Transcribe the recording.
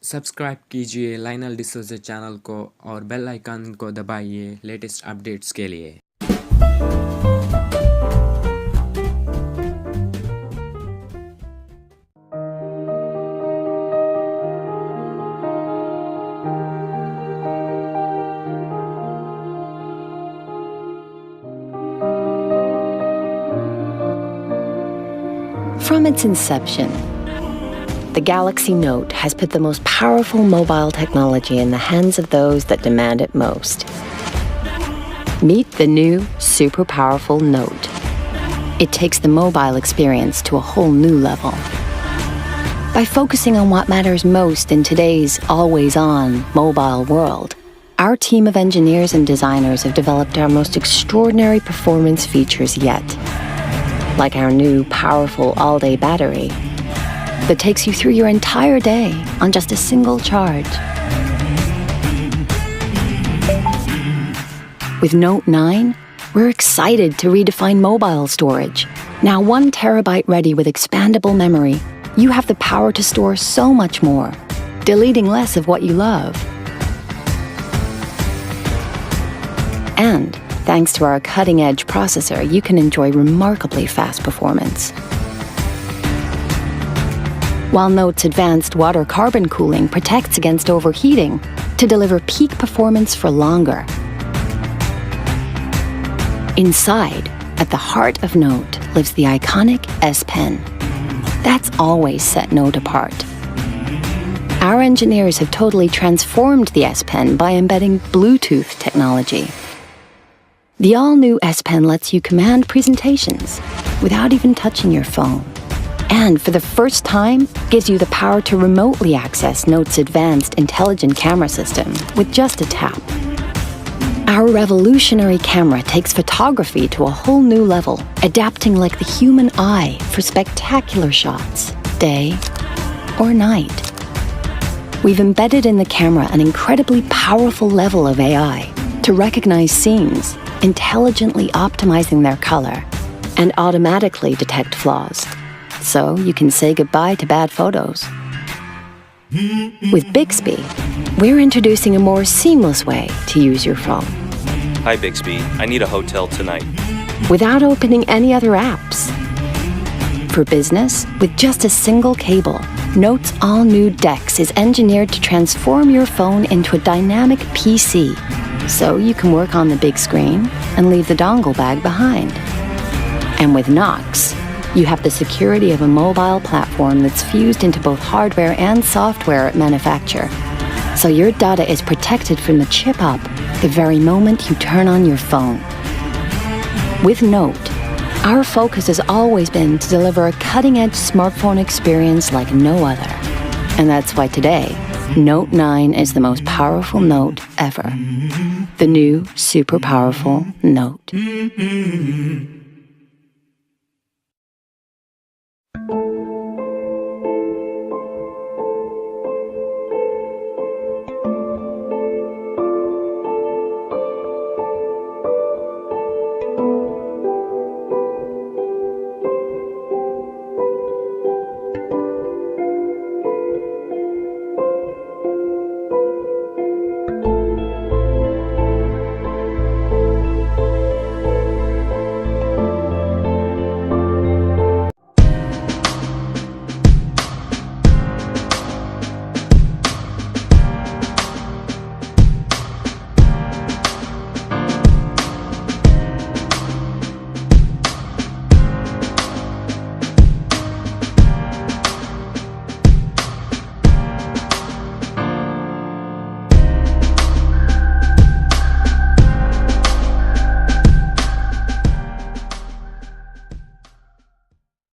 Subscribe कीजिए Lionel D'Souza channel को और बेल आइकन को दबाइए लेटेस्ट अपडेट्स के लिए। From its inception, the Galaxy Note has put the most powerful mobile technology in the hands of those that demand it most. Meet the new, super powerful Note. It takes the mobile experience to a whole new level. By focusing on what matters most in today's always-on mobile world, our team of engineers and designers have developed our most extraordinary performance features yet. Like our new powerful all-day battery that takes you through your entire day on just a single charge. With Note9, we're excited to redefine mobile storage. Now 1 terabyte ready with expandable memory, you have the power to store so much more, deleting less of what you love. And thanks to our cutting-edge processor, you can enjoy remarkably fast performance. While Note's advanced water carbon cooling protects against overheating to deliver peak performance for longer. Inside, at the heart of Note, lives the iconic S Pen. That's always set Note apart. Our engineers have totally transformed the S Pen by embedding Bluetooth technology. The all-new S Pen lets you command presentations without even touching your phone. And for the first time, gives you the power to remotely access Note's advanced intelligent camera system with just a tap. Our revolutionary camera takes photography to a whole new level, adapting like the human eye for spectacular shots, day or night. We've embedded in the camera an incredibly powerful level of AI to recognize scenes, intelligently optimizing their color, and automatically detect flaws. So you can say goodbye to bad photos. With Bixby, we're introducing a more seamless way to use your phone. Hi Bixby, I need a hotel tonight. Without opening any other apps. For business, with just a single cable, Note's all-new DeX is engineered to transform your phone into a dynamic PC, so you can work on the big screen and leave the dongle bag behind. And with Knox, you have the security of a mobile platform that's fused into both hardware and software at manufacture. So your data is protected from the chip up the very moment you turn on your phone. With Note, our focus has always been to deliver a cutting-edge smartphone experience like no other. And that's why today, Note9 is the most powerful Note ever. The new super powerful Note.